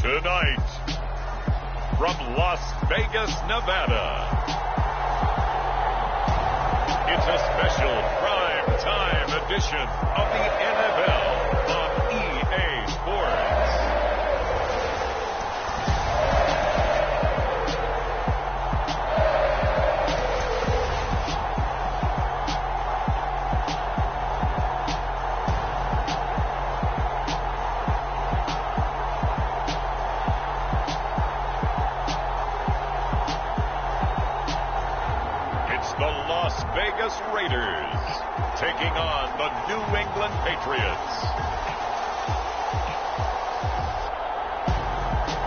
Tonight, from Las Vegas, Nevada, it's a special prime time edition of the NFL on EA Sports. Vegas Raiders taking on the New England Patriots.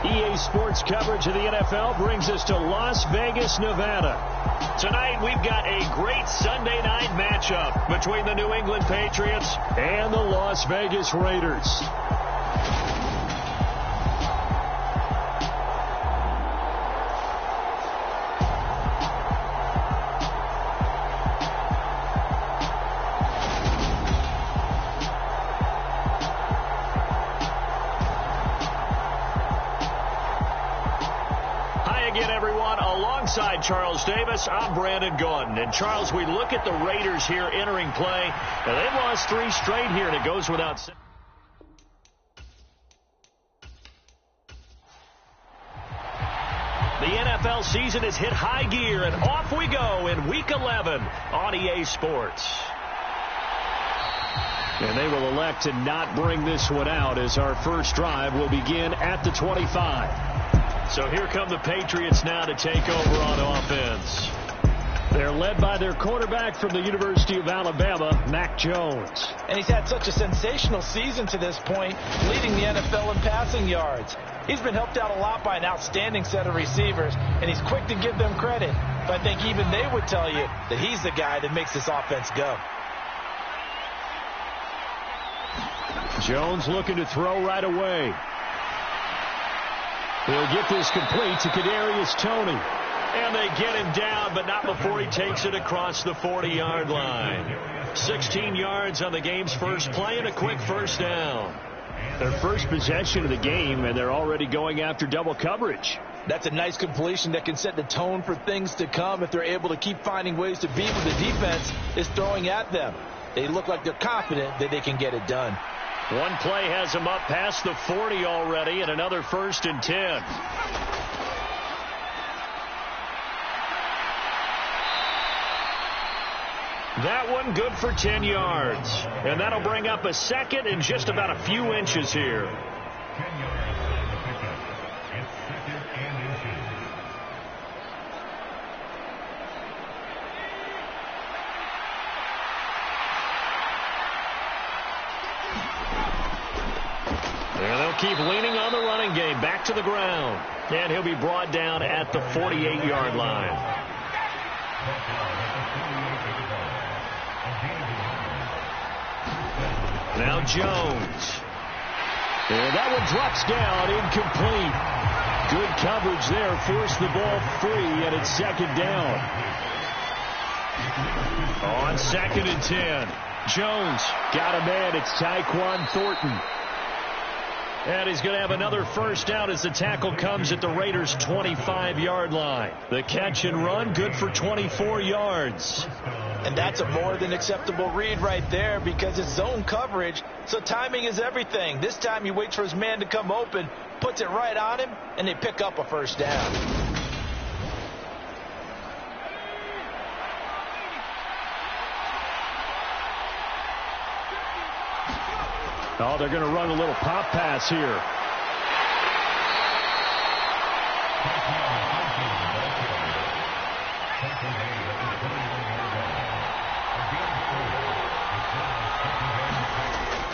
EA Sports coverage of the NFL brings us to Las Vegas, Nevada. Tonight we've got a great Sunday night matchup between the New England Patriots and the Las Vegas Raiders. Alongside Charles Davis, I'm Brandon Gordon. And Charles, we look at the Raiders here entering play. Now, they've lost 3 straight here, and it goes without saying. The NFL season has hit high gear, and off we go in Week 11 on EA Sports. And they will elect to not bring this one out as our first drive will begin at the 25. So here come the Patriots now to take over on offense. They're led by their quarterback from the University of Alabama, Mac Jones. And he's had such a sensational season to this point, leading the NFL in passing yards. He's been helped out a lot by an outstanding set of receivers, and he's quick to give them credit. But I think even they would tell you that he's the guy that makes this offense go. Jones looking to throw right away. He'll get this complete to Kadarius Toney. And they get him down, but not before he takes it across the 40-yard line. 16 yards on the game's first play and a quick first down. Their first possession of the game, and they're already going after double coverage. That's a nice completion that can set the tone for things to come if they're able to keep finding ways to beat what the defense is throwing at them. They look like they're confident that they can get it done. One play has him up past the 40 already, and another 1st and 10. That one good for 10 yards. And that'll bring up a second and just about a few inches here. And they'll keep leaning on the running game. Back to the ground. And he'll be brought down at the 48-yard line. Now Jones. And that one drops down, incomplete. Good coverage there. Forced the ball free, and it's 2nd down. On 2nd and 10. Jones got a man. It's Tyquan Thornton. And he's going to have another first down as the tackle comes at the Raiders' 25-yard line. The catch and run, good for 24 yards. And that's a more than acceptable read right there because it's zone coverage, so timing is everything. This time he waits for his man to come open, puts it right on him, and they pick up a first down. Oh, they're going to run a little pop pass here.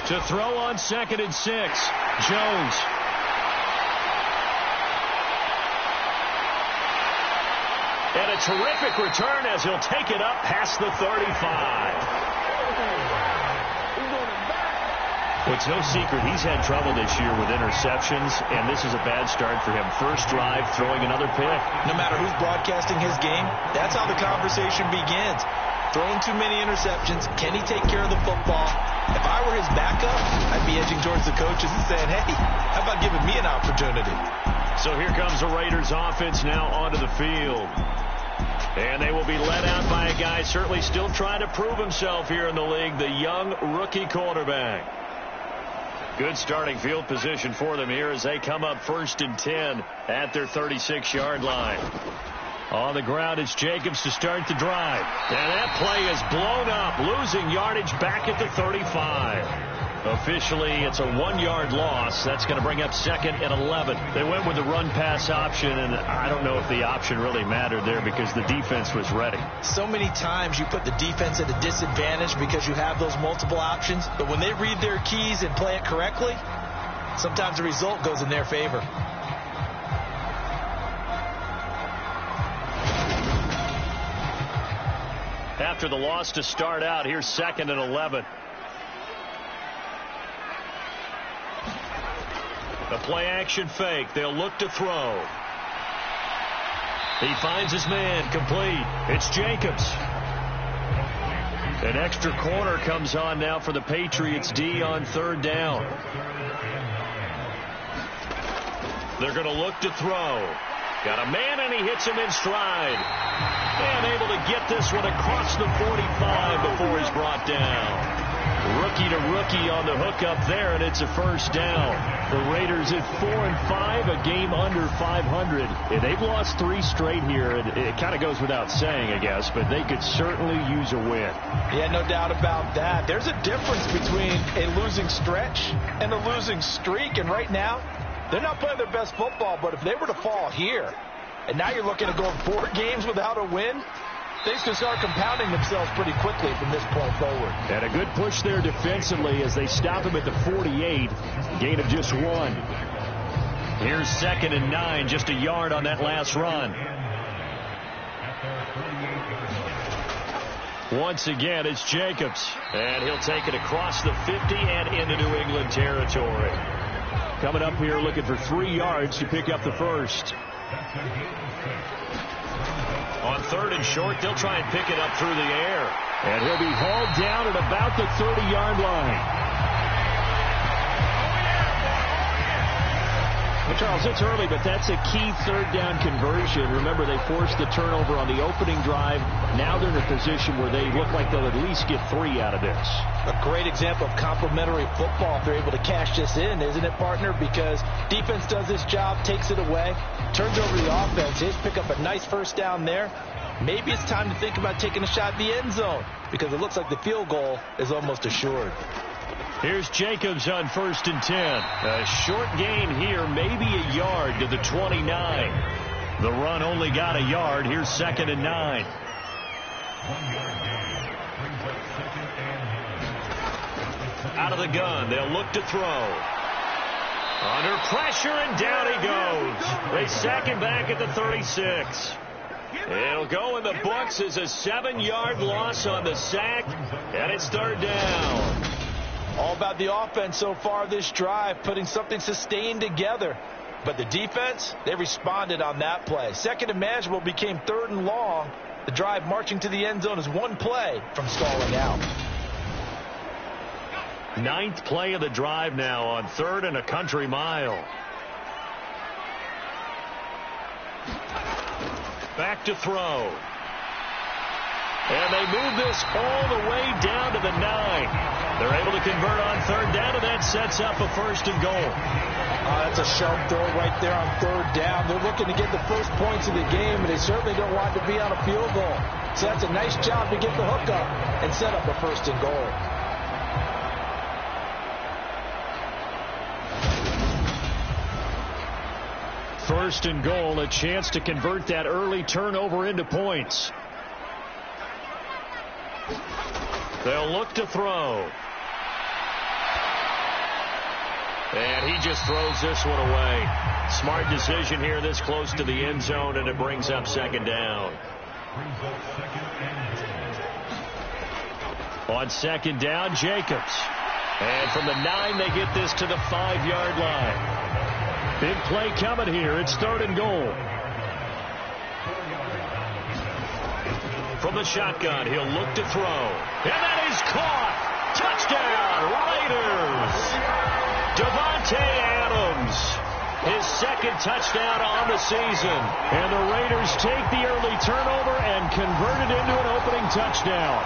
To throw on 2nd and 6. Jones. And a terrific return as he'll take it up past the 35. It's no secret he's had trouble this year with interceptions, and this is a bad start for him. First drive, throwing another pick. No matter who's broadcasting his game, that's how the conversation begins. thrown too many interceptions. Can he take care of the football? If I were his backup, I'd be edging towards the coaches and saying, hey, how about giving me an opportunity? So here comes the Raiders offense now onto the field. And they will be led out by a guy certainly still trying to prove himself here in the league, the young rookie quarterback. Good starting field position for them here as they come up 1st and 10 at their 36-yard line. On the ground, it's Jacobs to start the drive. And that play is blown up, losing yardage back at the 35. Officially, it's a 1-yard loss. That's going to bring up 2nd and 11. They went with the run-pass option, and I don't know if the option really mattered there because the defense was ready. So many times you put the defense at a disadvantage because you have those multiple options, but when they read their keys and play it correctly, sometimes the result goes in their favor. After the loss to start out, here's 2nd and 11. A play-action fake. They'll look to throw. He finds his man. Complete. It's Jacobs. An extra corner comes on now for the Patriots D on 3rd down. They're going to look to throw. Got a man, and he hits him in stride. And able to get this one across the 45 before he's brought down. Rookie to rookie on the hook up there, and it's a 1st down. The Raiders at 4-5, a game under 500. And they've lost 3 straight here, and it kind of goes without saying, I guess, but they could certainly use a win. Yeah, no doubt about that. There's a difference between a losing stretch and a losing streak, and right now, they're not playing their best football, but if they were to fall here, and now you're looking at going 4 games without a win, things can start compounding themselves pretty quickly from this point forward. And a good push there defensively as they stop him at the 48. Gain of just 1. Here's 2nd and 9, just a yard on that last run. Once again, it's Jacobs. And he'll take it across the 50 and into New England territory. Coming up here looking for 3 yards to pick up the first. On 3rd and short, they'll try and pick it up through the air. And he'll be hauled down at about the 30-yard line. Well, Charles, it's early, but that's a key 3rd down conversion. Remember, they forced the turnover on the opening drive. Now they're in a position where they look like they'll at least get 3 out of this. A great example of complementary football if they're able to cash this in, isn't it, partner? Because defense does this job, takes it away, turns over the offense. Just pick up a nice 1st down there. Maybe it's time to think about taking a shot at the end zone because it looks like the field goal is almost assured. Here's Jacobs on 1st and 10. A short gain here, maybe a yard to the 29. The run only got a yard. Here's 2nd and 9. Out of the gun, they'll look to throw. Under pressure, and down he goes. They sack him back at the 36. It'll go in the books as a 7-yard loss on the sack, and it's 3rd down. All about the offense so far this drive, putting something sustained together. But the defense, they responded on that play. 2nd and manageable became 3rd and long. The drive marching to the end zone is 1 play from stalling out. 9th play of the drive now on 3rd and a country mile. Back to throw. And they move this all the way down to the 9. They're able to convert on 3rd down, and that sets up a 1st and goal. That's a sharp throw right there on 3rd down. They're looking to get the first points of the game, and they certainly don't want to be on a field goal. So that's a nice job to get the hook up and set up a 1st and goal. First and goal, a chance to convert that early turnover into points. They'll look to throw. And he just throws this one away. Smart decision here this close to the end zone, and it brings up 2nd down. On 2nd down, Jacobs. And from the 9, they get this to the 5-yard line. Big play coming here. It's 3rd and goal. from the shotgun. He'll look to throw. And that is caught. Touchdown, Raiders. Davante Adams. His second touchdown on the season. And the Raiders take the early turnover and convert it into an opening touchdown.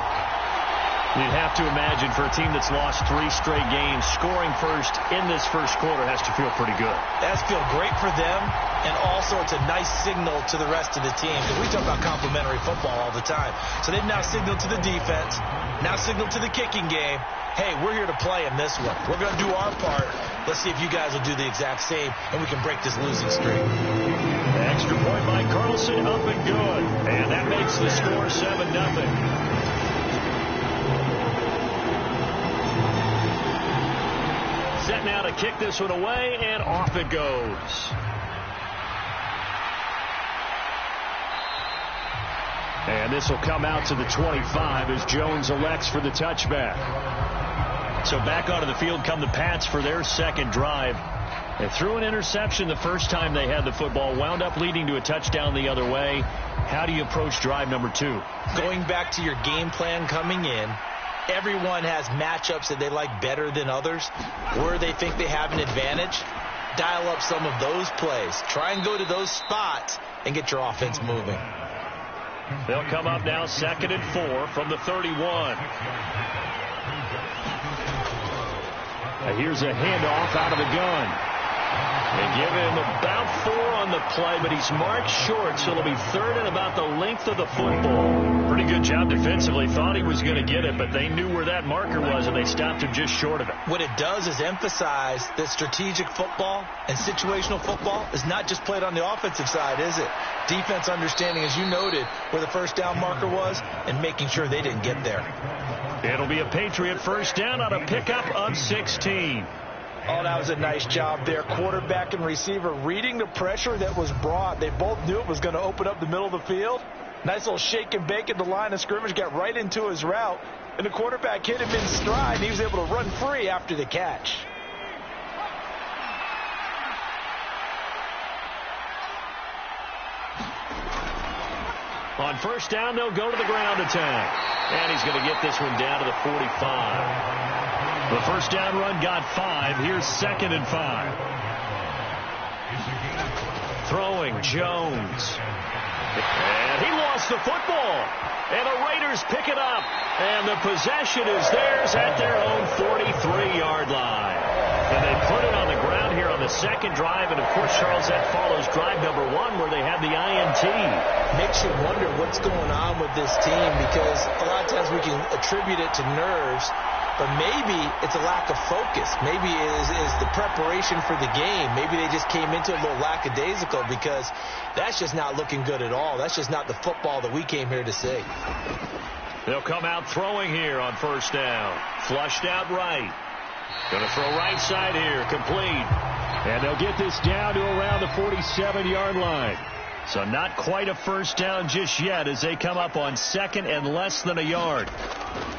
You'd have to imagine for a team that's lost 3 straight games, scoring first in this first quarter has to feel pretty good. That's feel great for them, and also it's a nice signal to the rest of the team. Because we talk about complimentary football all the time. So they've now signaled to the defense, now signaled to the kicking game, hey, we're here to play in this one. We're going to do our part. Let's see if you guys will do the exact same, and we can break this losing streak. Extra point by Carlson, up and good. And that makes the score 7-0. Set now to kick this one away, and off it goes. And this will come out to the 25 as Jones elects for the touchback. So back onto the field come the Pats for their second drive. They threw an interception the first time they had the football, wound up leading to a touchdown the other way. How do you approach drive number 2? Going back to your game plan coming in, everyone has matchups that they like better than others, where they think they have an advantage. Dial up some of those plays. Try and go to those spots and get your offense moving. They'll come up now 2nd and 4 from the 31. Here's a handoff out of the gun. They give him about 4 on the play, but he's marked short, so it'll be 3rd and about the length of the football. Pretty good job defensively. Thought he was going to get it, but they knew where that marker was, and they stopped him just short of it. What it does is emphasize that strategic football and situational football is not just played on the offensive side, is it? Defense understanding, as you noted, where the first down marker was and making sure they didn't get there. It'll be a Patriot first down on a pickup of 16. Oh, that was a nice job there. Quarterback and receiver reading the pressure that was brought. They both knew it was going to open up the middle of the field. Nice little shake and bake at the line of scrimmage. Got right into his route. And the quarterback hit him in stride. And he was able to run free after the catch. On first down, they'll go to the ground attack. And he's going to get this one down to the 45. The first down run got 5. Here's 2nd and 5. Throwing Jones. And he lost the football. And the Raiders pick it up. And the possession is theirs at their own 43-yard line. And they put it on the ground here on the second drive. And, of course, Charles, that follows drive number 1 where they had the INT. Makes you wonder what's going on with this team, because a lot of times we can attribute it to nerves. But maybe it's a lack of focus. Maybe it is the preparation for the game. Maybe they just came into it a little lackadaisical, because that's just not looking good at all. That's just not the football that we came here to see. They'll come out throwing here on first down. Flushed out right. Going to throw right side here. Complete. And they'll get this down to around the 47-yard line. So not quite a first down just yet as they come up on 2nd and less than a yard.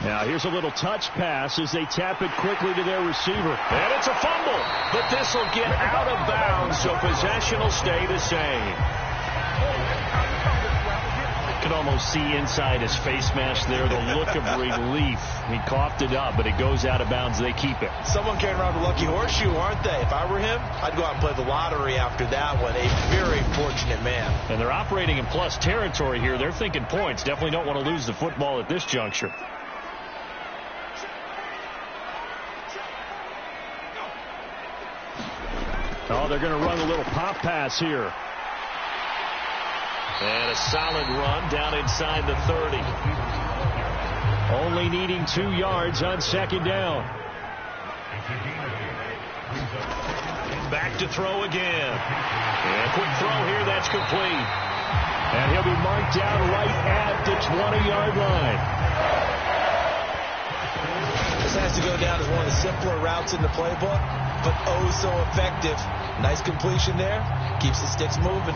Now here's a little touch pass as they tap it quickly to their receiver. And it's a fumble, but this will get out of bounds, so possession will stay the same. You can almost see inside his face mask there the look of relief. He coughed it up, but it goes out of bounds. They keep it. Someone carrying around a lucky horseshoe, aren't they? If I were him, I'd go out and play the lottery after that one. A very fortunate man. And they're operating in plus territory here. They're thinking points. Definitely don't want to lose the football at this juncture. Oh, they're going to run a little pop pass here. And a solid run down inside the 30. Only needing 2 yards on second down. Back to throw again. And a quick throw here, that's complete. And he'll be marked down right at the 20-yard line. This has to go down as one of the simpler routes in the playbook, but oh so effective. Nice completion there. Keeps the sticks moving.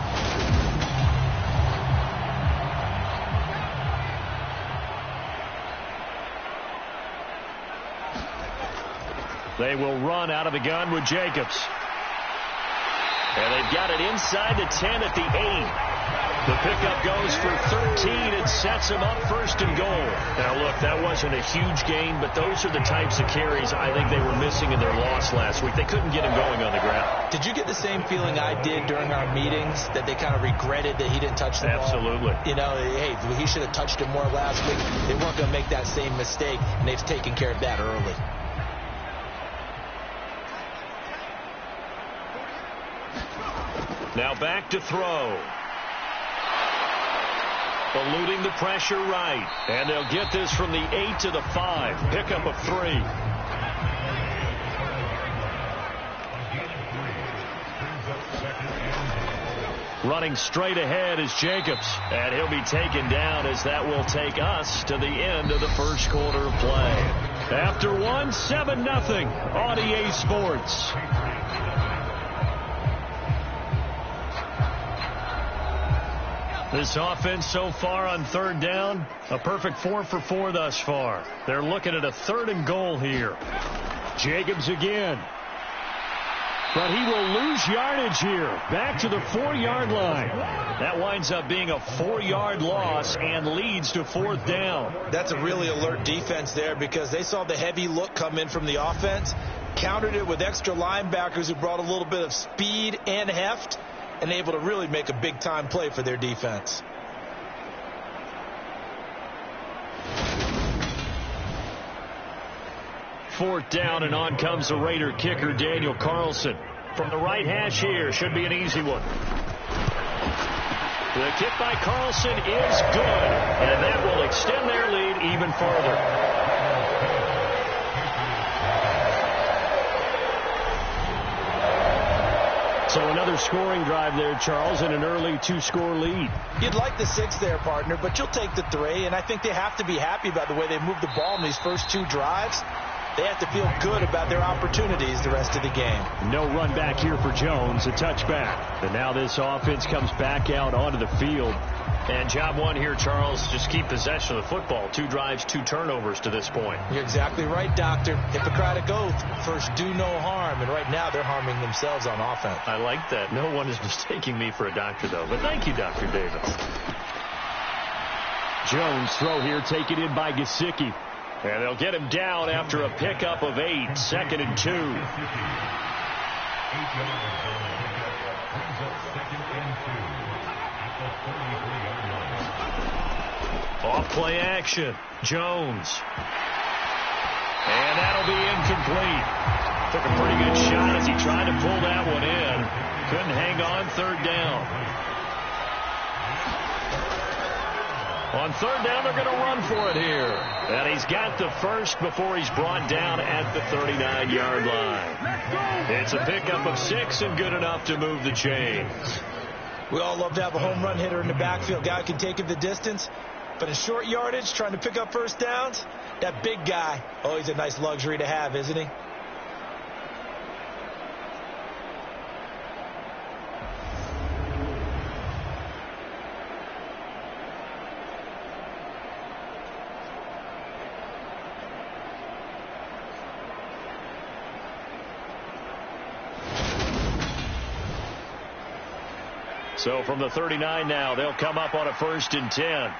They will run out of the gun with Jacobs. And they've got it inside the 10 at the 8. The pickup goes for 13 and sets him up first and goal. Now, look, that wasn't a huge gain, but those are the types of carries I think they were missing in their loss last week. They couldn't get him going on the ground. Did you get the same feeling I did during our meetings, that they kind of regretted that he didn't touch the ball? Absolutely. You know, hey, he should have touched it more last week. They weren't going to make that same mistake, and they've taken care of that early. Now back to throw. Eluding the pressure right. And they'll get this from the 8 to the 5. Pickup of 3. Running straight ahead is Jacobs. And he'll be taken down as that will take us to the end of the first quarter of play. After one, 7-0 on EA Sports. This offense so far on third down, a perfect 4 for 4 thus far. They're looking at a 3rd and goal here. Jacobs again. But he will lose yardage here. Back to the 4-yard line. That winds up being a 4-yard loss and leads to 4th down. That's a really alert defense there, because they saw the heavy look come in from the offense, countered it with extra linebackers who brought a little bit of speed and heft, and able to really make a big-time play for their defense. Fourth down, and on comes the Raider kicker, Daniel Carlson. From the right hash here, should be an easy one. The kick by Carlson is good, and that will extend their lead even further. So another scoring drive there, Charles, and an early 2-score lead. You'd like the 6 there, partner, but you'll take the 3, and I think they have to be happy about the way they moved the ball in these first 2 drives. They have to feel good about their opportunities the rest of the game. No run back here for Jones, a touchback. And now this offense comes back out onto the field. And job one here, Charles, just keep possession of the football. 2 drives, 2 turnovers to this point. You're exactly right, Doctor. Hippocratic oath, first do no harm. And right now they're harming themselves on offense. I like that. No one is mistaking me for a doctor, though. But thank you, Dr. Davis. Jones throw here taken in by Gesicki. And they'll get him down after a pickup of 8, 2nd and 2. Off play action. Jones. And that'll be incomplete. Took a pretty good shot as he tried to pull that one in. Couldn't hang on, 3rd down. On 3rd down, they're going to run for it here. And he's got the first before he's brought down at the 39-yard line. It's a pickup of 6 and good enough to move the chains. We all love to have a home run hitter in the backfield. Guy can take it the distance. But in short yardage, trying to pick up first downs, that big guy, oh, he's a nice luxury to have, isn't he? So from the 39 now, they'll come up on a 1st and 10.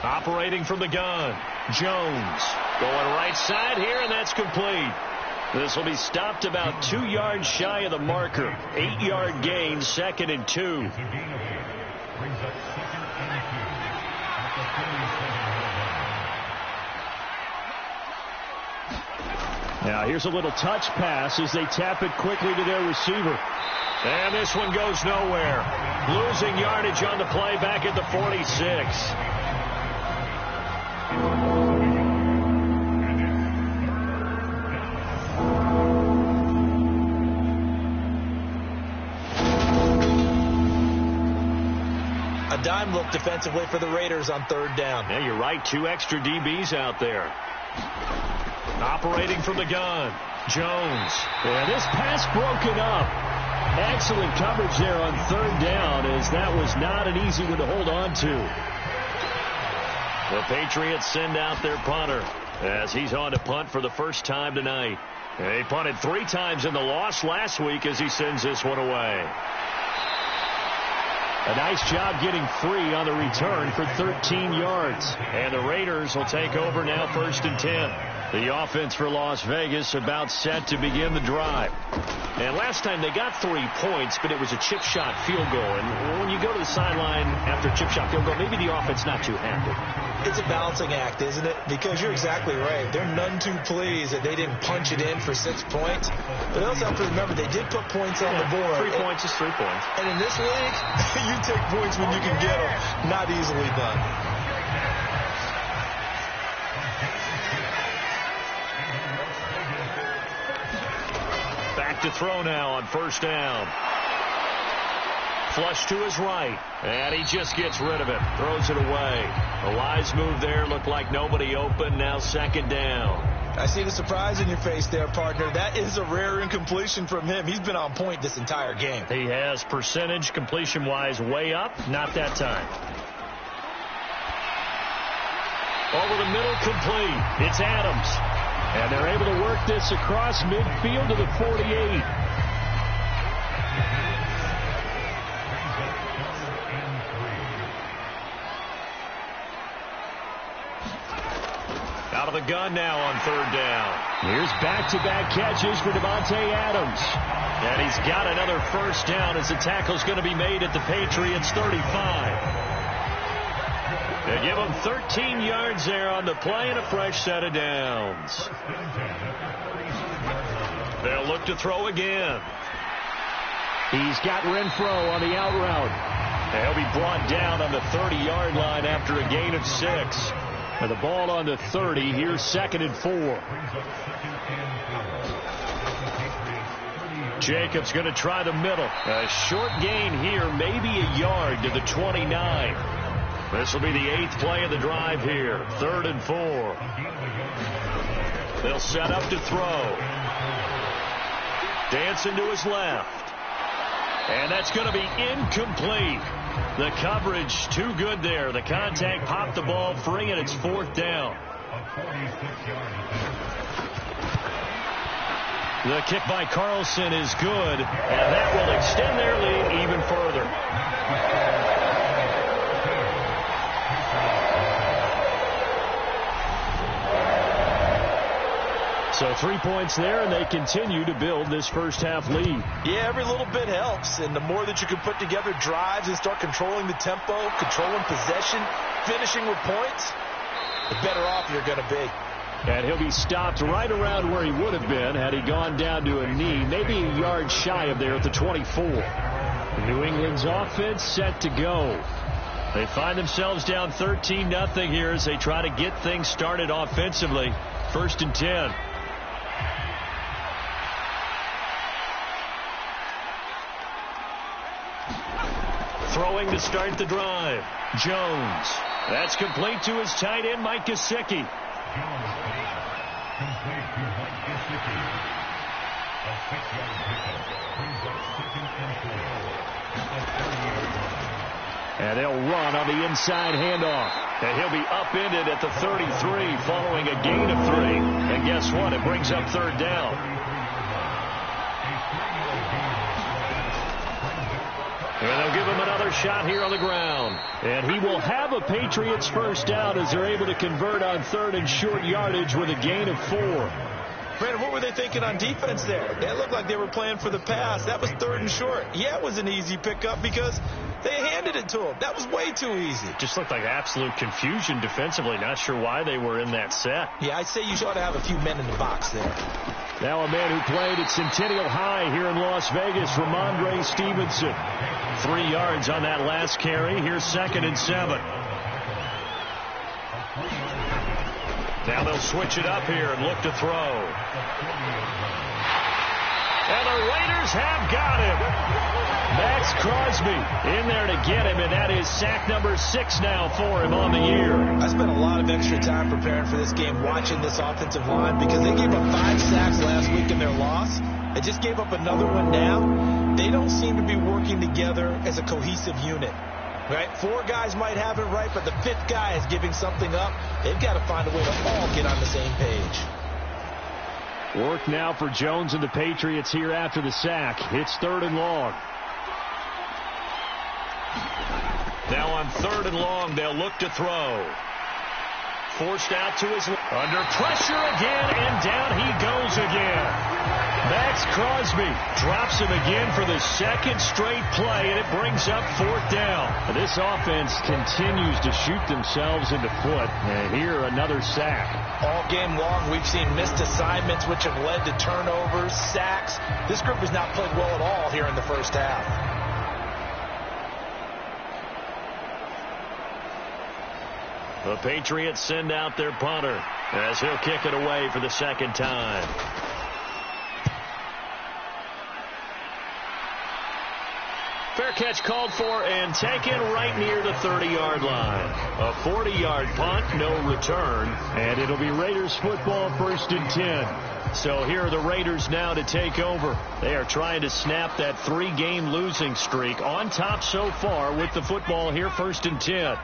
Operating from the gun, Jones going right side here, and that's complete. This will be stopped about 2 yards shy of the marker. 8-yard gain, 2nd and 2. Now here's a little touch pass as they tap it quickly to their receiver. And this one goes nowhere. Losing yardage on the play back at the 46. A dime look defensively for the Raiders on 3rd down. Yeah, you're right. 2 extra DBs out there. Operating from the gun, Jones. And this pass broken up. Excellent coverage there on 3rd down, as that was not an easy one to hold on to. The Patriots send out their punter as he's on to punt for the first time tonight. He punted 3 times in the loss last week as he sends this one away. A nice job getting free on the return for 13 yards. And the Raiders will take over now, 1st and 10. The offense for Las Vegas about set to begin the drive. And last time they got 3 points, but it was a chip shot field goal. And when you go to the sideline after a chip shot field goal, maybe the offense not too happy. It's a balancing act, isn't it? Because you're exactly right. They're none too pleased that they didn't punch it in for 6 points. But they also have to remember they did put points on the board. 3 points is 3 points. And in this league, you take points when you can get them. Not easily done. Back to throw now on 1st down. Flush to his right, and he just gets rid of it. Throws it away. A wise move there. Looked like nobody open. Now 2nd down. I see the surprise in your face there, partner. That is a rare incompletion from him. He's been on point this entire game. He has percentage completion-wise way up. Not that time. Over the middle, complete. It's Adams. And they're able to work this across midfield to the 48. Out of the gun now on 3rd down. Here's back-to-back catches for Davante Adams. And he's got another 1st down as the tackle's going to be made at the Patriots 35. They give him 13 yards there on the play and a fresh set of downs. They'll look to throw again. He's got Renfro on the out route. They'll be brought down on the 30-yard line after a gain of 6. And the ball on the 30. Here's 2nd and 4. Jacobs going to try the middle. A short gain here, maybe a yard to the 29. This will be the 8th play of the drive here. 3rd and 4. They'll set up to throw. Dancing to his left. And that's going to be incomplete. The coverage too good there. The contact popped the ball free, and it's 4th down. The kick by Carlson is good, and that will extend their lead even further. So 3 points there, and they continue to build this first half lead. Yeah, every little bit helps, and the more that you can put together drives and start controlling the tempo, controlling possession, finishing with points, the better off you're going to be. And he'll be stopped right around where he would have been had he gone down to a knee, maybe a yard shy of there at the 24. New England's offense set to go. They find themselves down 13-0 here as they try to get things started offensively. 1st and 10. Throwing to start the drive. Jones. That's complete to his tight end, Mike Gesicki. And they'll run on the inside handoff. And he'll be upended at the 33 following a gain of 3. And guess what? It brings up 3rd down. And they'll give him another shot here on the ground. And he will have a Patriots 1st down as they're able to convert on 3rd and short yardage with a gain of 4. Brandon, what were they thinking on defense there? They looked like they were playing for the pass. That was 3rd and short. Yeah, it was an easy pickup because they handed it to him. That was way too easy. Just looked like absolute confusion defensively. Not sure why they were in that set. Yeah, I'd say you ought to have a few men in the box there. Now a man who played at Centennial High here in Las Vegas, Ramondre Stevenson. 3 yards on that last carry. Here's 2nd and 7. Now they'll switch it up here and look to throw. And the Raiders have got him. Max Crosby in there to get him, and that is sack number 6 now for him on the year. I spent a lot of extra time preparing for this game, watching this offensive line, because they gave up 5 sacks last week in their loss. They just gave up another one now. They don't seem to be working together as a cohesive unit. Right? 4 guys might have it right, but the 5th guy is giving something up. They've got to find a way to all get on the same page. Work now for Jones and the Patriots here after the sack. It's 3rd and long. Now on 3rd and long, they'll look to throw. Forced out to his left. Under pressure again, and down he goes again. Max Crosby drops him again for the 2nd straight play, and it brings up 4th down. This offense continues to shoot themselves in the foot. And here, another sack. All game long, we've seen missed assignments, which have led to turnovers, sacks. This group has not played well at all here in the first half. The Patriots send out their punter as he'll kick it away for the 2nd time. Fair catch called for and taken right near the 30-yard line. A 40-yard punt, no return, and it'll be Raiders football 1st and 10. So here are the Raiders now to take over. They are trying to snap that 3-game losing streak. On top so far with the football here, 1st and 10.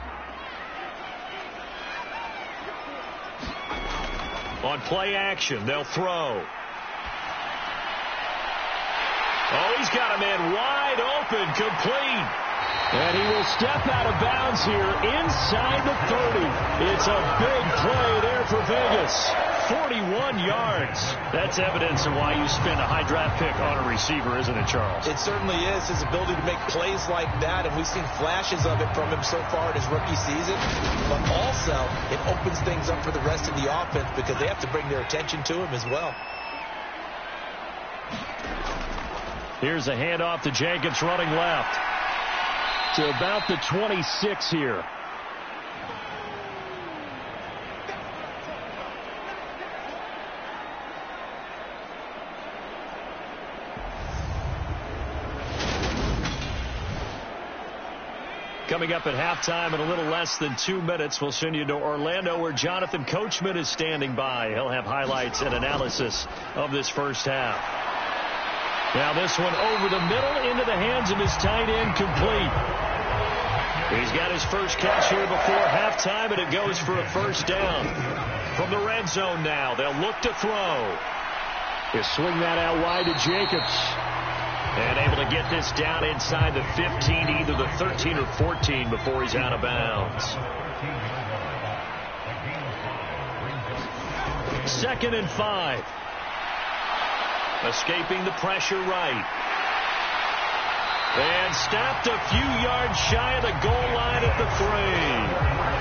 On play action, they'll throw. Oh, he's got a man wide open, complete. And he will step out of bounds here inside the 30. It's a big play there for Vegas. 41 yards. That's evidence of why you spend a high draft pick on a receiver, isn't it, Charles? It certainly is. His ability to make plays like that, and we've seen flashes of it from him so far in his rookie season. But also, it opens things up for the rest of the offense because they have to bring their attention to him as well. Here's a handoff to Jacobs running left. To about the 26 here. Coming up at halftime in a little less than 2 minutes, we'll send you to Orlando where Jonathan Coachman is standing by. He'll have highlights and analysis of this first half. Now this one over the middle into the hands of his tight end, complete. He's got his first catch here before halftime, and it goes for a 1st down. From the red zone now, they'll look to throw. He'll swing that out wide to Jacobs. And able to get this down inside the 15, either the 13 or 14 before he's out of bounds. 2nd and 5. Escaping the pressure right. And stopped a few yards shy of the goal line at the 3.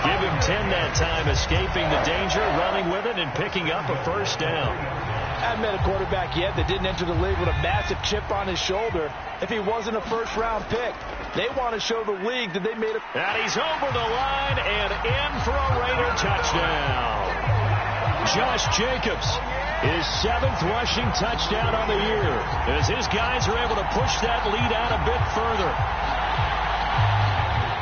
Give him 10 that time, escaping the danger, running with it, and picking up a 1st down. I haven't met a quarterback yet that didn't enter the league with a massive chip on his shoulder if he wasn't a 1st-round pick. They want to show the league that they made a... And he's over the line and in for a Raider touchdown. Josh Jacobs, his 7th rushing touchdown on the year, as his guys are able to push that lead out a bit further.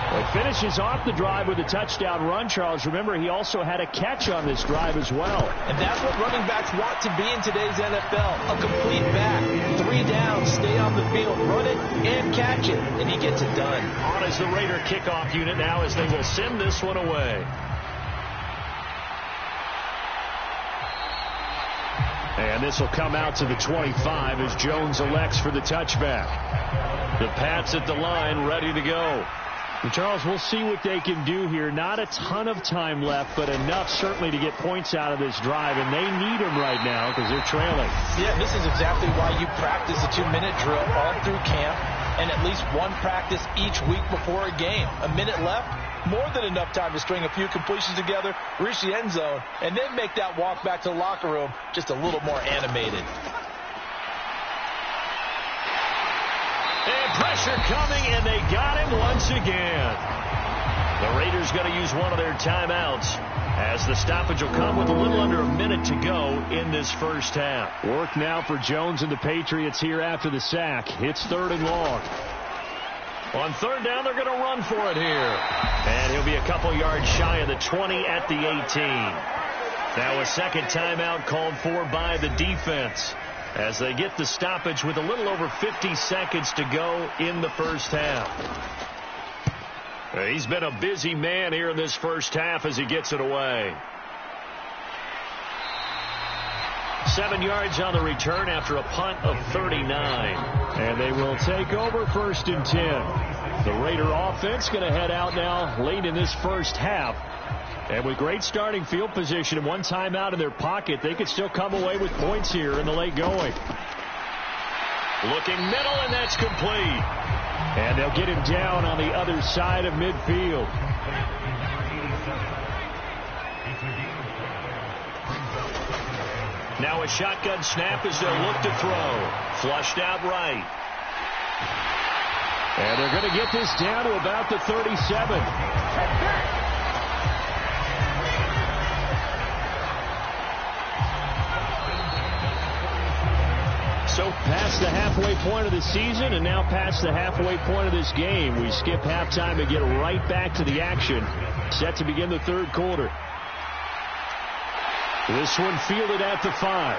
Well, finishes off the drive with a touchdown run, Charles. Remember, he also had a catch on this drive as well. And that's what running backs want to be in today's NFL. A complete back. 3 downs, stay on the field, run it, and catch it. And he gets it done. On is the Raider kickoff unit now as they will send this one away. And this will come out to the 25 as Jones elects for the touchback. The Pats at the line, ready to go. And Charles, we'll see what they can do here. Not a ton of time left, but enough certainly to get points out of this drive, and they need them right now because they're trailing. Yeah, this is exactly why you practice a 2-minute drill all through camp and at least one practice each week before a game. A minute left, more than enough time to string a few completions together, reach the end zone, and then make that walk back to the locker room just a little more animated. And pressure coming, and they got him once again. The Raiders going to use one of their timeouts as the stoppage will come with a little under a minute to go in this first half. Work now for Jones and the Patriots here after the sack. It's 3rd and long. On 3rd down, they're going to run for it here. And he'll be a couple yards shy of the 20 at the 18. Now a 2nd timeout called for by the defense as they get the stoppage with a little over 50 seconds to go in the first half. He's been a busy man here in this first half as he gets it away. 7 yards on the return after a punt of 39. And they will take over 1st and 10. The Raider offense going to head out now late in this first half. And with great starting field position and one timeout in their pocket, they could still come away with points here in the late going. Looking middle, and that's complete. And they'll get him down on the other side of midfield. Now a shotgun snap as they'll look to throw. Flushed out right. And they're going to get this down to about the 37. So past the halfway point of the season and now past the halfway point of this game. We skip halftime and get right back to the action. Set to begin the 3rd quarter. This one fielded at the 5.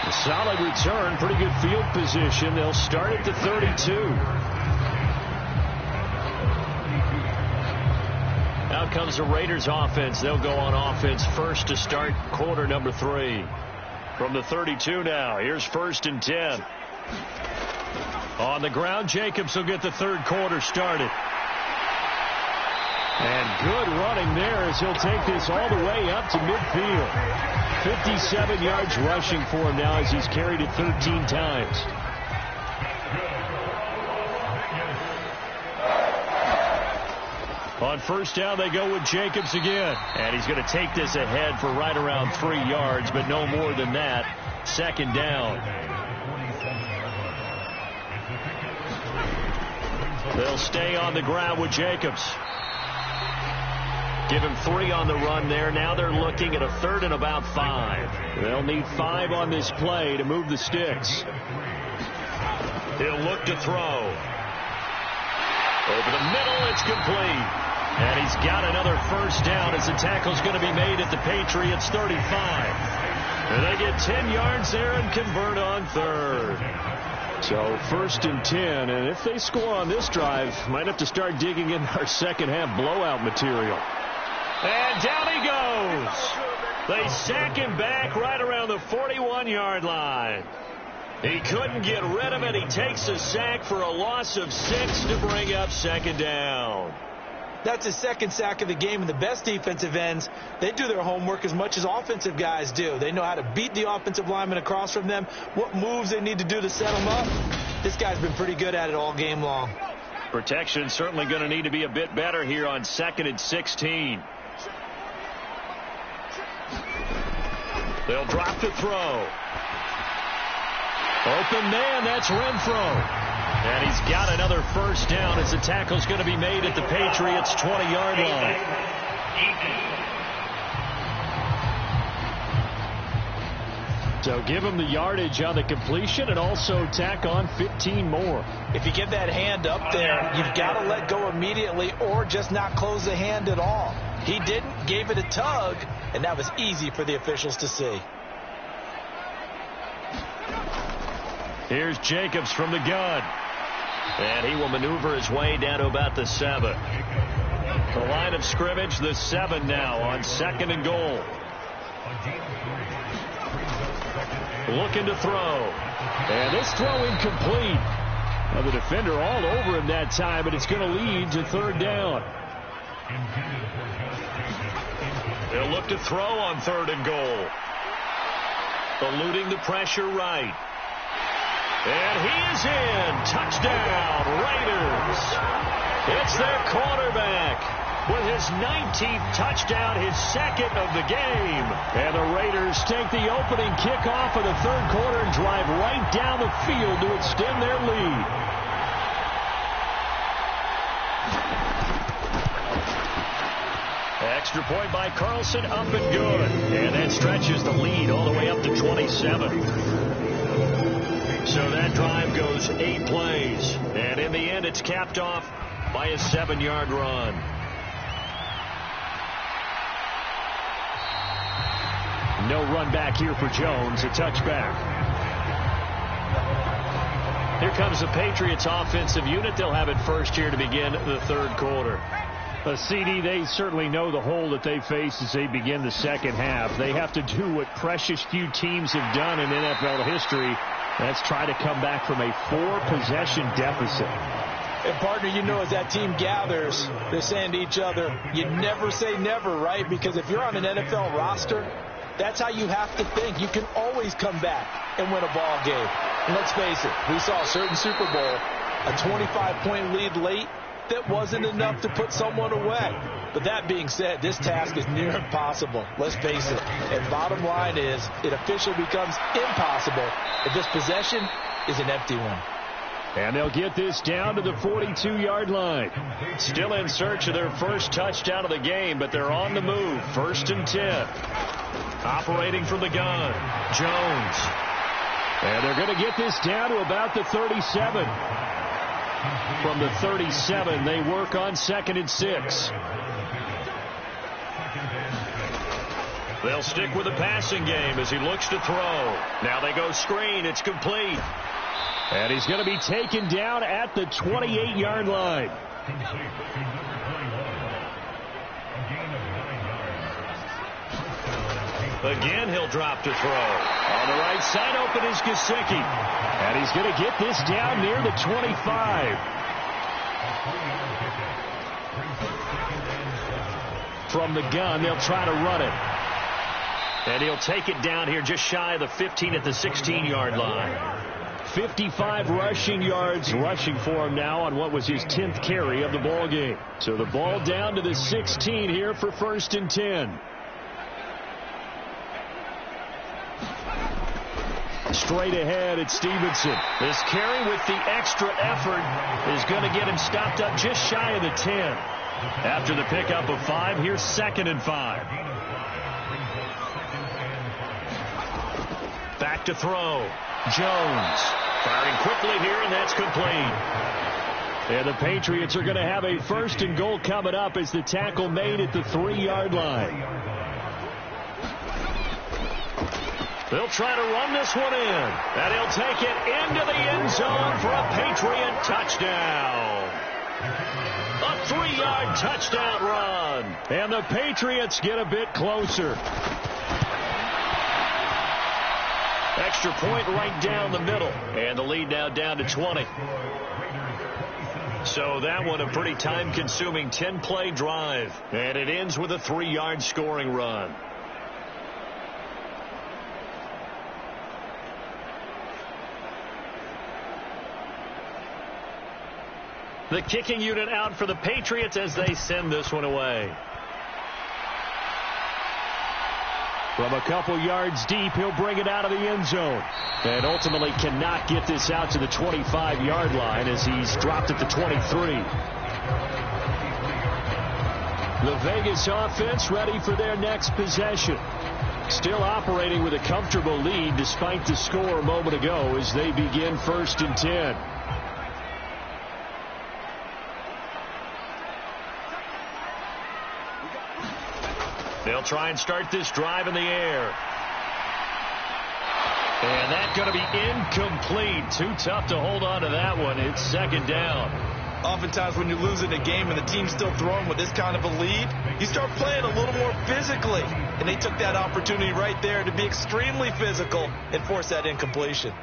A solid return, pretty good field position. They'll start at the 32. Out comes the Raiders offense. They'll go on offense first to start quarter number 3. From the 32 now, here's 1st and 10. On the ground, Jacobs will get the 3rd quarter started. And good running there as he'll take this all the way up to midfield. 57 yards rushing for him now as he's carried it 13 times. On 1st down, they go with Jacobs again. And he's going to take this ahead for right around 3 yards, but no more than that. 2nd down. They'll stay on the ground with Jacobs. Give him 3 on the run there. Now they're looking at a 3rd and about 5. They'll need 5 on this play to move the sticks. He'll look to throw. Over the middle, it's complete. And he's got another 1st down as the tackle's going to be made at the Patriots 35. And they get 10 yards there and convert on 3rd. So 1st and 10, and if they score on this drive, might have to start digging in our second half blowout material. And down he goes. They sack him back right around the 41-yard line. He couldn't get rid of it. He takes a sack for a loss of 6 to bring up 2nd down. That's his 2nd sack of the game, and the best defensive ends, they do their homework as much as offensive guys do. They know how to beat the offensive lineman across from them, what moves they need to do to set them up. This guy's been pretty good at it all game long. Protection certainly going to need to be a bit better here on 2nd and 16. They'll drop to throw. Open man, that's Renfro. And he's got another 1st down as the tackle's going to be made at the Patriots' 20-yard line. So give him the yardage on the completion and also tack on 15 more. If you get that hand up there, you've got to let go immediately or just not close the hand at all. He didn't, gave it a tug, and that was easy for the officials to see. Here's Jacobs from the gun. And he will maneuver his way down to about the 7. The line of scrimmage, the 7 now on 2nd and goal. Looking to throw. And this throw incomplete. Now the defender all over him that time, but it's going to lead to 3rd down. They'll look to throw on 3rd and goal. Eluding the pressure right. And he is in. Touchdown, Raiders. It's their quarterback with his 19th touchdown, his 2nd of the game. And the Raiders take the opening kickoff of the 3rd quarter and drive right down the field to extend their lead. Extra point by Carlson, up and good. And that stretches the lead all the way up to 27. So that drive goes 8 plays. And in the end, it's capped off by a 7-yard run. No run back here for Jones. A touchback. Here comes the Patriots offensive unit. They'll have it first here to begin the 3rd quarter. A CD, they certainly know the hole that they face as they begin the second half. They have to do what precious few teams have done in NFL history. That's try to come back from a 4-possession deficit. And, partner, you know, as that team gathers, they're saying to each other, you never say never, right? Because if you're on an NFL roster, that's how you have to think. You can always come back and win a ball game. And let's face it, we saw a certain Super Bowl, a 25-point lead late, that wasn't enough to put someone away. But that being said, this task is near impossible. Let's face it. And bottom line is, it officially becomes impossible if this possession is an empty one. And they'll get this down to the 42-yard line. Still in search of their first touchdown of the game, but they're on the move. 1st and 10. Operating from the gun, Jones. And they're going to get this down to about the 37. From the 37, they work on 2nd and 6. They'll stick with the passing game as he looks to throw. Now they go screen. It's complete. And he's going to be taken down at the 28-yard line. Again, he'll drop to throw. On the right side, open is Gesicki. And he's going to get this down near the 25. From the gun, they'll try to run it. And he'll take it down here just shy of the 15 at the 16-yard line. 55 rushing yards rushing for him now on what was his 10th carry of the ball game. So the ball down to the 16 here for 1st and 10. Straight ahead, it's Stevenson. This carry with the extra effort is going to get him stopped up just shy of the 10. After the pickup of 5, here's 2nd and 5. Back to throw. Jones firing quickly here, and that's complete. And the Patriots are going to have a 1st and goal coming up as the tackle made at the 3-yard line. They'll try to run this one in, and he'll take it into the end zone for a Patriot touchdown. A 3-yard touchdown run, and the Patriots get a bit closer. Extra point right down the middle, and the lead now down to 20. So that one a pretty time-consuming 10-play drive, and it ends with a 3-yard scoring run. The kicking unit out for the Patriots as they send this one away. From a couple yards deep, he'll bring it out of the end zone. And ultimately cannot get this out to the 25-yard line as he's dropped at the 23. The Vegas offense ready for their next possession. Still operating with a comfortable lead despite the score a moment ago as they begin 1st and 10. They'll try and start this drive in the air. And that's going to be incomplete. Too tough to hold on to that one. It's 2nd down. Oftentimes when you lose in a game and the team's still throwing with this kind of a lead, you start playing a little more physically. And they took that opportunity right there to be extremely physical and force that incompletion.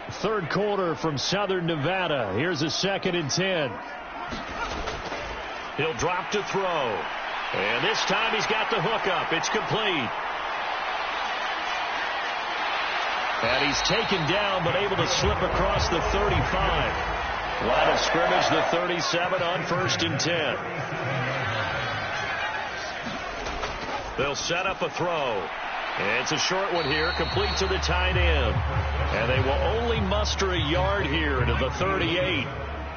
3rd quarter from Southern Nevada. Here's a 2nd and 10. He'll drop to throw. And this time he's got the hook up. It's complete. And he's taken down but able to slip across the 35. Line of scrimmage, the 37 on 1st and 10. They'll set up a throw. And it's a short one here, complete to the tight end. And they will only muster a yard here to the 38.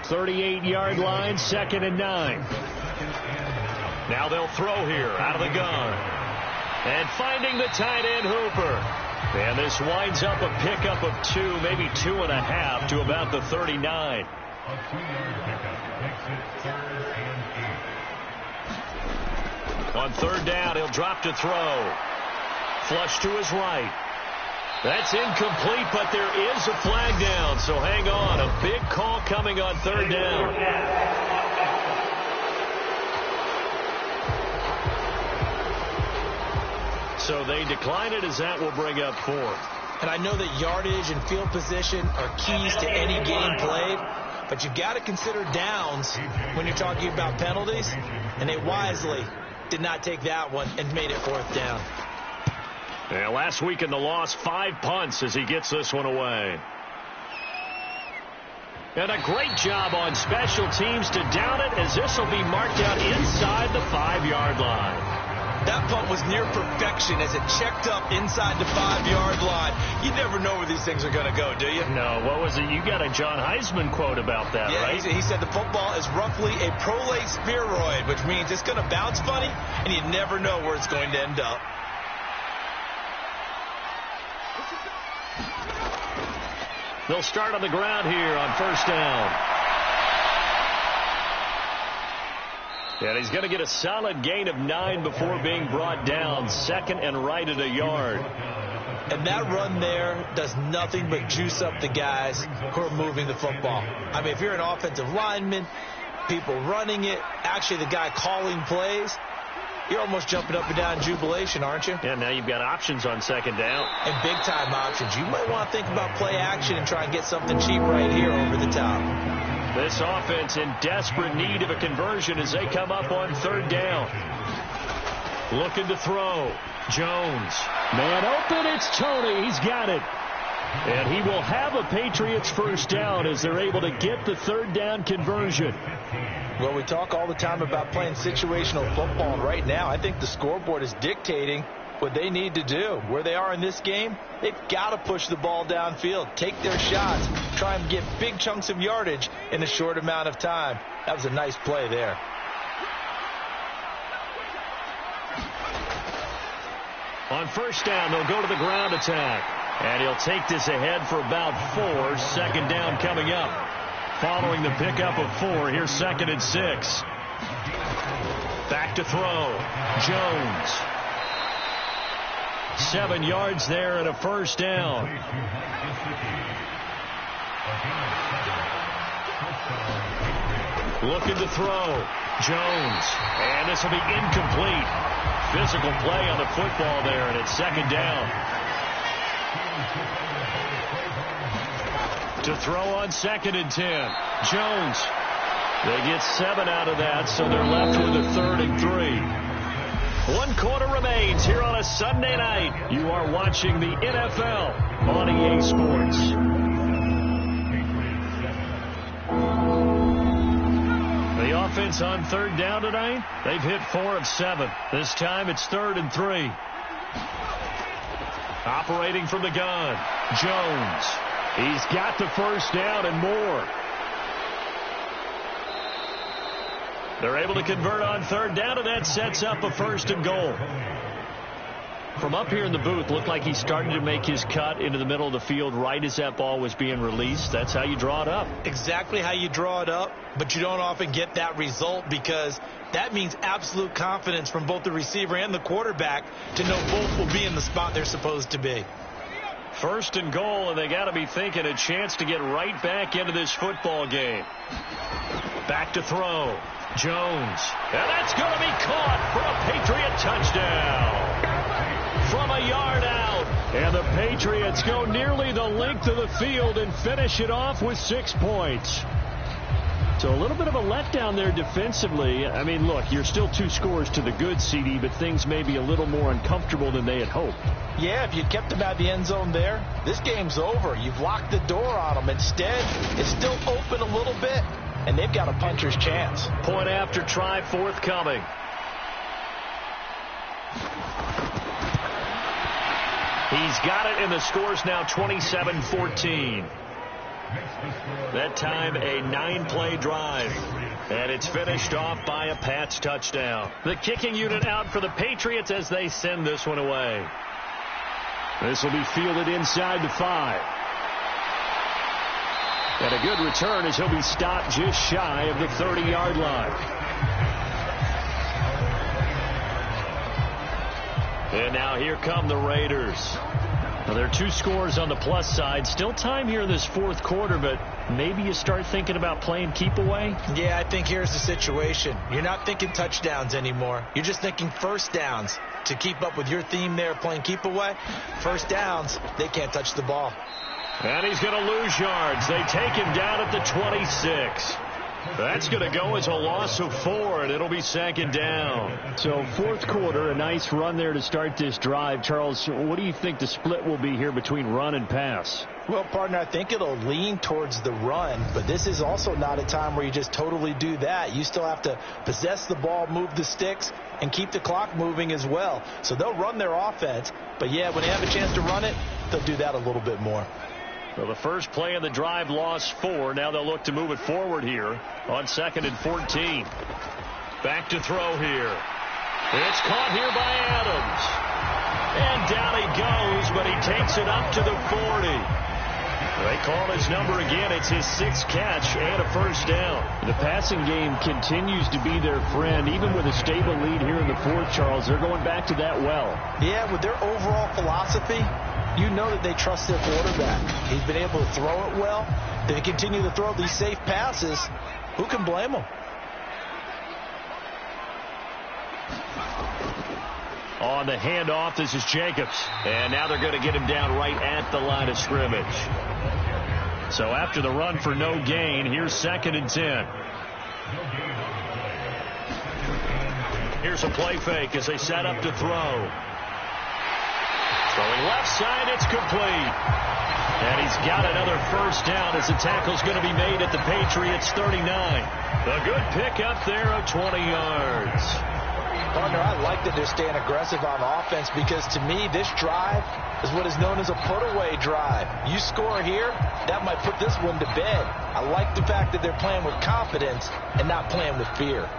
38-yard line, 2nd and 9. Now they'll throw here out of the gun. And finding the tight end Hooper. And this winds up a pickup of 2, maybe 2.5 to about the 39. On 3rd down, he'll drop to throw. Flush to his right. That's incomplete, but there is a flag down, so hang on. A big call coming on 3rd down. So they decline it as that will bring up 4. And I know that yardage and field position are keys to any game played, but you've got to consider downs when you're talking about penalties, and they wisely did not take that one and made it 4th down. Yeah, last week in the loss, 5 punts as he gets this one away. And a great job on special teams to down it, as this will be marked out inside the 5-yard line. That punt was near perfection as it checked up inside the 5-yard line. You never know where these things are going to go, do you? No. What was it? You got a John Heisman quote about that, yeah, right? He said the football is roughly a prolate spheroid, which means it's going to bounce funny, and you never know where it's going to end up. They'll start on the ground here on 1st down. And he's going to get a solid gain of 9 before being brought down. 2nd and right at a yard. And that run there does nothing but juice up the guys who are moving the football. I mean, if you're an offensive lineman, people running it, actually the guy calling plays, you're almost jumping up and down in jubilation, aren't you? Yeah, now you've got options on 2nd down. And big-time options. You might want to think about play action and try and get something cheap right here over the top. This offense in desperate need of a conversion as they come up on 3rd down. Looking to throw. Jones. Man open, it's Tony. He's got it. And he will have a Patriots 1st down as they're able to get the 3rd down conversion. Well, we talk all the time about playing situational football. And right now, I think the scoreboard is dictating what they need to do. Where they are in this game, they've got to push the ball downfield, take their shots, try and get big chunks of yardage in a short amount of time. That was a nice play there. On 1st down, they'll go to the ground attack. And he'll take this ahead for about 4. 2nd down coming up. Following the pickup of 4, here's 2nd and 6. Back to throw. Jones. 7 yards there and a 1st down. Looking to throw. Jones. And this will be incomplete. Physical play on the football there, and it's 2nd down. To throw on 2nd and 10. Jones. They get 7 out of that, so they're left with a 3rd and 3. 1 quarter remains here on a Sunday night. You are watching the NFL on EA Sports. The offense on 3rd down tonight, they've hit 4 of 7. This time it's 3rd and 3. Operating from the gun, Jones. He's got the 1st down and more. They're able to convert on 3rd down, and that sets up a 1st and goal. From up here in the booth, looked like he started to make his cut into the middle of the field right as that ball was being released. That's how you draw it up. Exactly how you draw it up, but you don't often get that result because that means absolute confidence from both the receiver and the quarterback to know both will be in the spot they're supposed to be. 1st and goal, and they got to be thinking a chance to get right back into this football game. Back to throw. Jones. And that's going to be caught for a Patriot touchdown. From a yard out. And the Patriots go nearly the length of the field and finish it off with 6 points. So a little bit of a letdown there defensively. I mean, look, you're still 2 scores to the good, CD, but things may be a little more uncomfortable than they had hoped. Yeah, if you'd kept them out of the end zone there, this game's over. You've locked the door on them. Instead, it's still open a little bit, and they've got a puncher's chance. Point after try forthcoming. He's got it, and the score's now 27-14. That time a 9-play drive. And it's finished off by a Pats touchdown. The kicking unit out for the Patriots as they send this one away. This will be fielded inside the 5. And a good return as he'll be stopped just shy of the 30-yard line. And now here come the Raiders. Now, there are 2 scores on the plus side. Still time here in this 4th quarter, but maybe you start thinking about playing keep away? Yeah, I think here's the situation. You're not thinking touchdowns anymore. You're just thinking 1st downs. to keep up with your theme there playing keep away, first downs, they can't touch the ball. And he's going to lose yards. They take him down at the 26. That's going to go as a loss of 4, and it'll be second down. So fourth quarter, a nice run there to start this drive. Charles, what do you think the split will be here between run and pass? Well, partner, I think it'll lean towards the run, but this is also not a time where you just totally do that. You still have to possess the ball, move the sticks, and keep the clock moving as well. So they'll run their offense, but yeah, when they have a chance to run it, they'll do that a little bit more. Well, the first play of the drive lost 4. Now they'll look to move it forward here on 2nd and 14. Back to throw here. It's caught here by Adams. And down he goes, but he takes it up to the 40. They call his number again. It's his 6th catch and a first down. The passing game continues to be their friend. Even with a stable lead here in the fourth, Charles, they're going back to that well. Yeah, with their overall philosophy, you know that they trust their quarterback. He's been able to throw it well. They continue to throw these safe passes. Who can blame them? On the handoff, this is Jacobs. And now they're going to get him down right at the line of scrimmage. So after the run for no gain, here's 2nd and 10. Here's a play fake as they set up to throw. Throwing left side, it's complete. And he's got another first down as the tackle's going to be made at the Patriots 39. A good pickup there of 20 yards. Partner, I like that they're staying aggressive on offense because to me, this drive is what is known as a put-away drive. You score here, that might put this one to bed. I like the fact that they're playing with confidence and not playing with fear.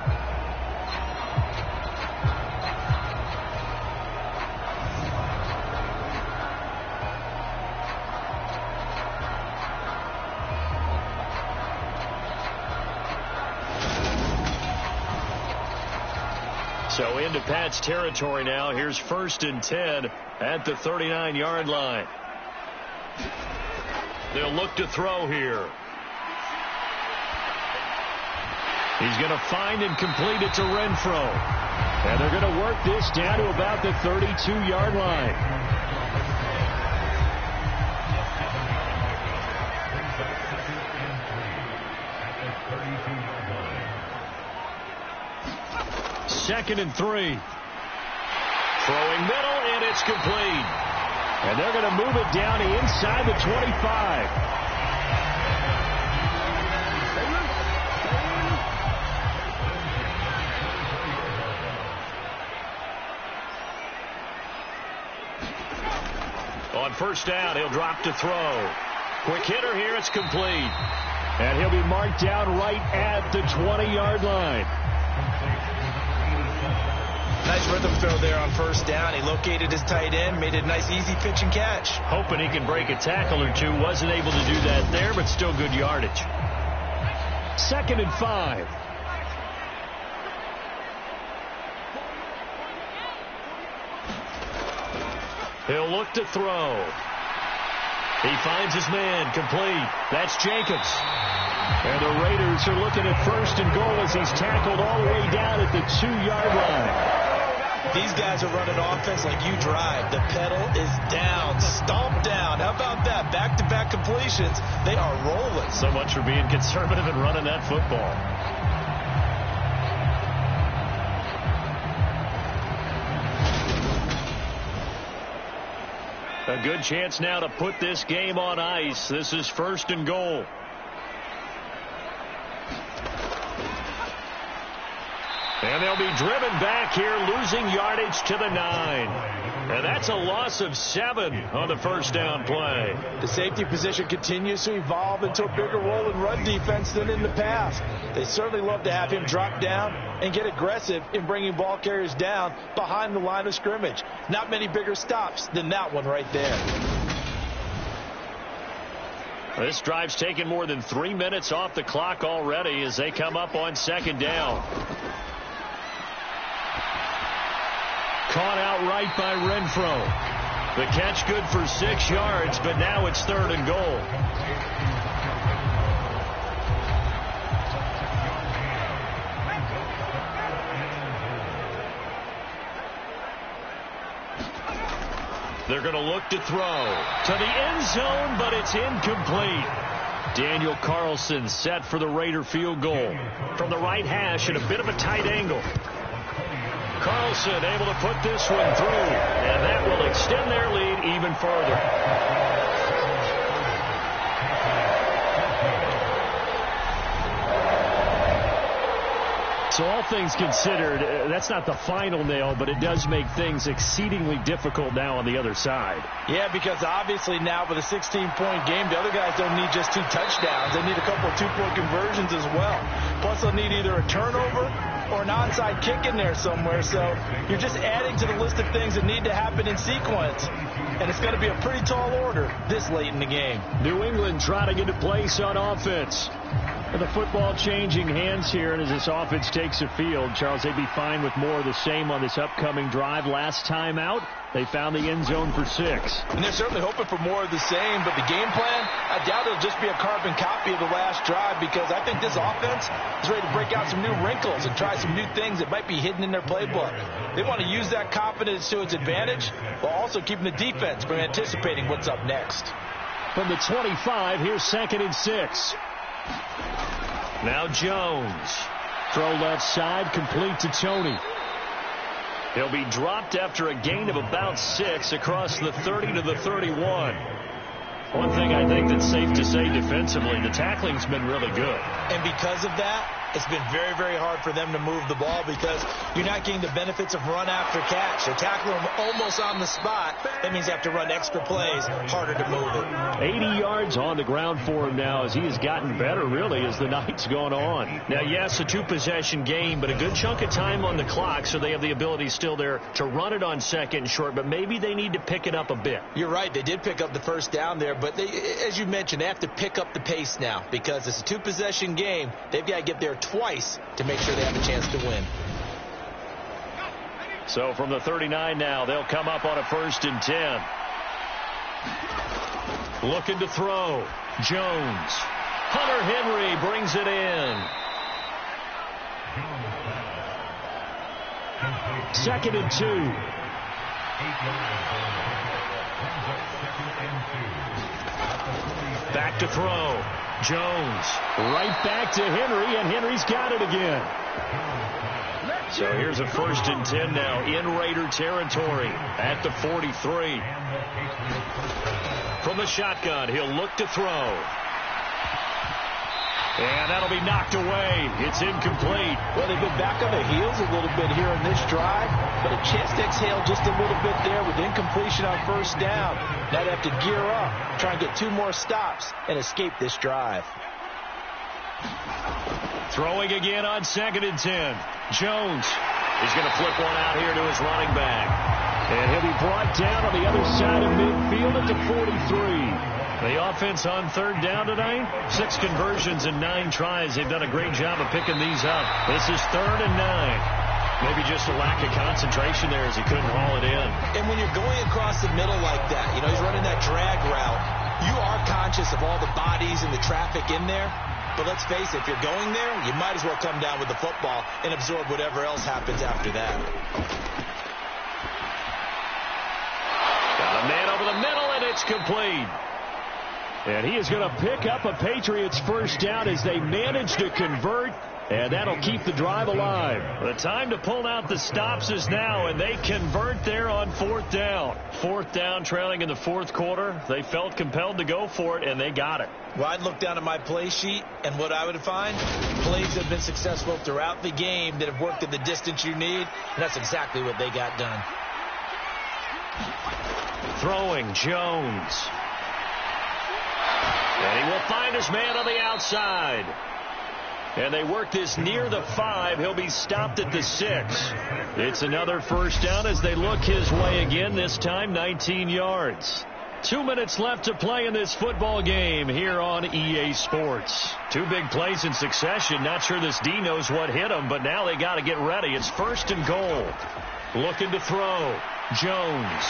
So into Pat's territory now. Here's 1st and 10 at the 39-yard line. They'll look to throw here. He's going to find and complete it to Renfro. And they're going to work this down to about the 32-yard line. Second and 3. Throwing middle, and it's complete. And they're going to move it down to inside the 25. On first down, he'll drop to throw. Quick hitter here, it's complete. And he'll be marked down right at the 20-yard line. Nice rhythm throw there on first down. He located his tight end, made a nice easy pitch and catch. Hoping he can break a tackle or two. Wasn't able to do that there, but still good yardage. 2nd and 5. He'll look to throw. He finds his man, complete. That's Jacobs. And the Raiders are looking at 1st and goal as he's tackled all the way down at the 2-yard line. These guys are running offense like you drive. The pedal is down, stomped down. How about that? Back-to-back completions. They are rolling. So much for being conservative and running that football. A good chance now to put this game on ice. This is 1st and goal. And they'll be driven back here, losing yardage to the 9. And that's a loss of 7 on the first down play. The safety position continues to evolve into a bigger role in run defense than in the past. They certainly love to have him drop down and get aggressive in bringing ball carriers down behind the line of scrimmage. Not many bigger stops than that one right there. This drive's taken more than 3 minutes off the clock already as they come up on 2nd down. Caught out right by Renfro. The catch good for 6 yards, but now it's 3rd and goal. They're going to look to throw to the end zone, but it's incomplete. Daniel Carlson set for the Raider field goal from the right hash at a bit of a tight angle. Carlson able to put this one through, and that will extend their lead even further. So all things considered, that's not the final nail, but it does make things exceedingly difficult now on the other side. Yeah, because obviously now with a 16-point game, the other guys don't need just 2 touchdowns. They need a couple of 2-point conversions as well. Plus, they'll need either a turnover or an onside kick in there somewhere. So you're just adding to the list of things that need to happen in sequence. And it's going to be a pretty tall order this late in the game. New England trying to get a place on offense. And the football changing hands here, and as this offense takes the field, Charles, they'd be fine with more of the same on this upcoming drive. Last time out, they found the end zone for 6. And they're certainly hoping for more of the same, but the game plan, I doubt it'll just be a carbon copy of the last drive, because I think this offense is ready to break out some new wrinkles and try some new things that might be hidden in their playbook. They want to use that confidence to its advantage, while also keeping the defense from anticipating what's up next. From the 25, here's 2nd and 6. Now Jones. Throw left side, complete to Tony. He'll be dropped after a gain of about 6 across the 30 to the 31. One thing I think that's safe to say defensively, the tackling's been really good. And because of that, it's been very, very hard for them to move the ball because you're not getting the benefits of run after catch. They're tackling them almost on the spot. That means you have to run extra plays, harder to move it. 80 yards on the ground for him now as he has gotten better, really, as the night's gone on. Now, yes, a 2-possession game, but a good chunk of time on the clock, so they have the ability still there to run it on 2nd and short, but maybe they need to pick it up a bit. You're right. They did pick up the first down there, but they, as you mentioned, they have to pick up the pace now because it's a 2-possession game. They've got to get there twice to make sure they have a chance to win. So from the 39 now, they'll come up on a 1st and 10. Looking to throw. Jones. Hunter Henry brings it in. 2nd and 2. Back to throw. Jones. Right back to Henry, and Henry's got it again. So here's a 1st and 10 now in Raider territory at the 43. From the shotgun, he'll look to throw. And that'll be knocked away. It's incomplete. Well, they've been back on their heels a little bit here in this drive, but a chance to exhale just a little bit there with incompletion on 1st down. Now they have to gear up, try and get 2 more stops and escape this drive. Throwing again on 2nd and 10. Jones. He's going to flip one out here to his running back. And he'll be brought down on the other side of midfield at the 43. The offense on 3rd down tonight, 6 conversions and 9 tries. They've done a great job of picking these up. This is 3rd and 9. Maybe just a lack of concentration there as he couldn't haul it in. And when you're going across the middle like that, you know, he's running that drag route, you are conscious of all the bodies and the traffic in there. But let's face it, if you're going there, you might as well come down with the football and absorb whatever else happens after that. Got a man over the middle, and it's complete. And he is going to pick up a Patriots 1st down as they manage to convert, and that'll keep the drive alive. The time to pull out the stops is now, and they convert there on 4th down. 4th down, trailing in the 4th quarter. They felt compelled to go for it, and they got it. Well, I'd look down at my play sheet, and what I would find, plays have been successful throughout the game that have worked at the distance you need, and that's exactly what they got done. Throwing, Jones. And he will find his man on the outside. And they work this near the 5. He'll be stopped at the 6. It's another 1st down as they look his way again, this time 19 yards. 2 minutes left to play in this football game here on EA Sports. 2 big plays in succession. Not sure this D knows what hit him, but now they got to get ready. It's 1st and goal. Looking to throw. Jones.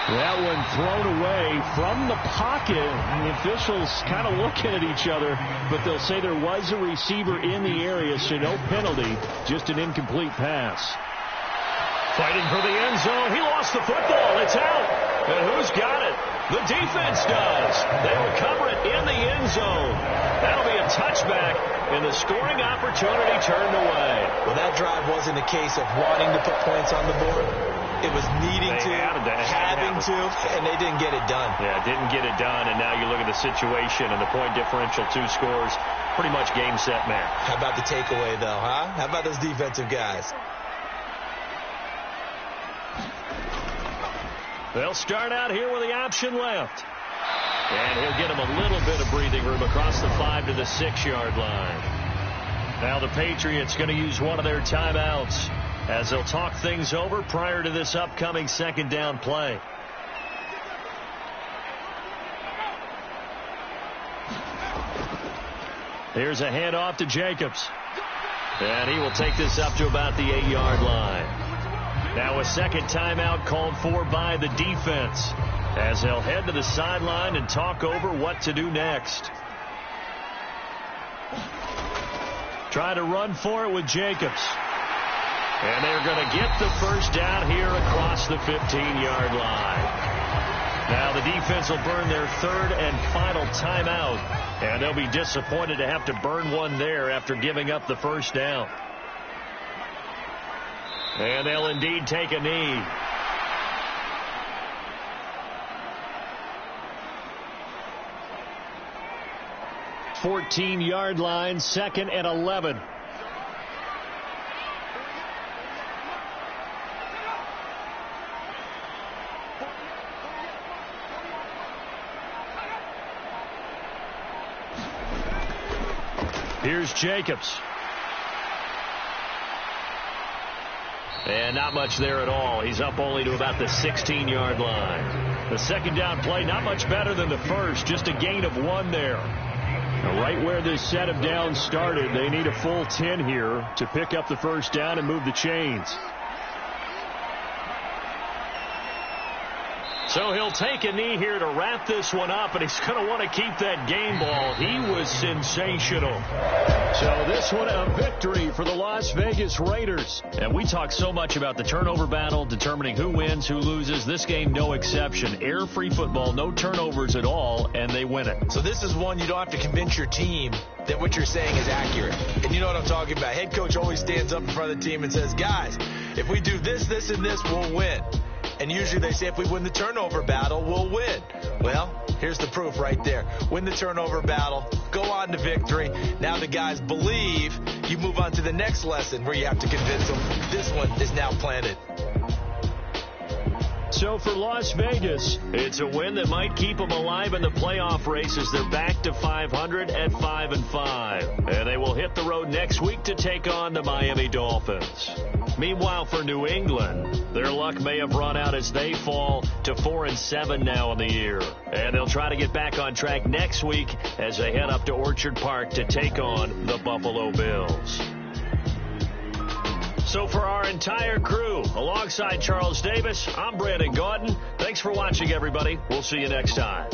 That one thrown away from the pocket. The officials kind of looking at each other, but they'll say there was a receiver in the area, so no penalty, just an incomplete pass. Fighting for the end zone. He lost the football. It's out. And who's got it? The defense does. They recover it in the end zone. That'll be a touchback, and the scoring opportunity turned away. Well, that drive wasn't a case of wanting to put points on the board. It was needing to, having to, and they didn't get it done. Yeah, didn't get it done, and now you look at the situation and the point differential, 2 scores, pretty much game, set, match. How about the takeaway, though, huh? How about those defensive guys? They'll start out here with the option left. And he'll get him a little bit of breathing room across the 5 to the 6-yard line. Now the Patriots going to use one of their timeouts as they'll talk things over prior to this upcoming second down play. Here's a handoff to Jacobs. And he will take this up to about the 8-yard line. Now a second timeout called for by the defense as they'll head to the sideline and talk over what to do next. Try to run for it with Jacobs. And they're going to get the first down here across the 15-yard line. Now the defense will burn their third and final timeout. And they'll be disappointed to have to burn one there after giving up the first down. And they'll indeed take a knee. $14-yard line, 2nd and 11. Here's Jacobs. And not much there at all. He's up only to about the 16-yard line. The second down play, not much better than the first. Just a gain of 1 there. Now, right where this set of downs started, they need a full 10 here to pick up the first down and move the chains. So he'll take a knee here to wrap this one up, and he's going to want to keep that game ball. He was sensational. So this one a victory for the Las Vegas Raiders. And we talk so much about the turnover battle, determining who wins, who loses. This game, no exception. Air-free football, no turnovers at all, and they win it. So this is one you don't have to convince your team that what you're saying is accurate. And you know what I'm talking about. Head coach always stands up in front of the team and says, guys, if we do this, this, and this, we'll win. And usually they say if we win the turnover battle, we'll win. Well, here's the proof right there. Win the turnover battle, go on to victory. Now the guys believe. You move on to the next lesson where you have to convince them this one is now planted. So for Las Vegas, it's a win that might keep them alive in the playoff races. They're back to 500 at 5-5. And they will hit the road next week to take on the Miami Dolphins. Meanwhile, for New England, their luck may have run out as they fall to 4-7 now in the year. And they'll try to get back on track next week as they head up to Orchard Park to take on the Buffalo Bills. So for our entire crew, alongside Charles Davis, I'm Brandon Gaudin. Thanks for watching, everybody. We'll see you next time.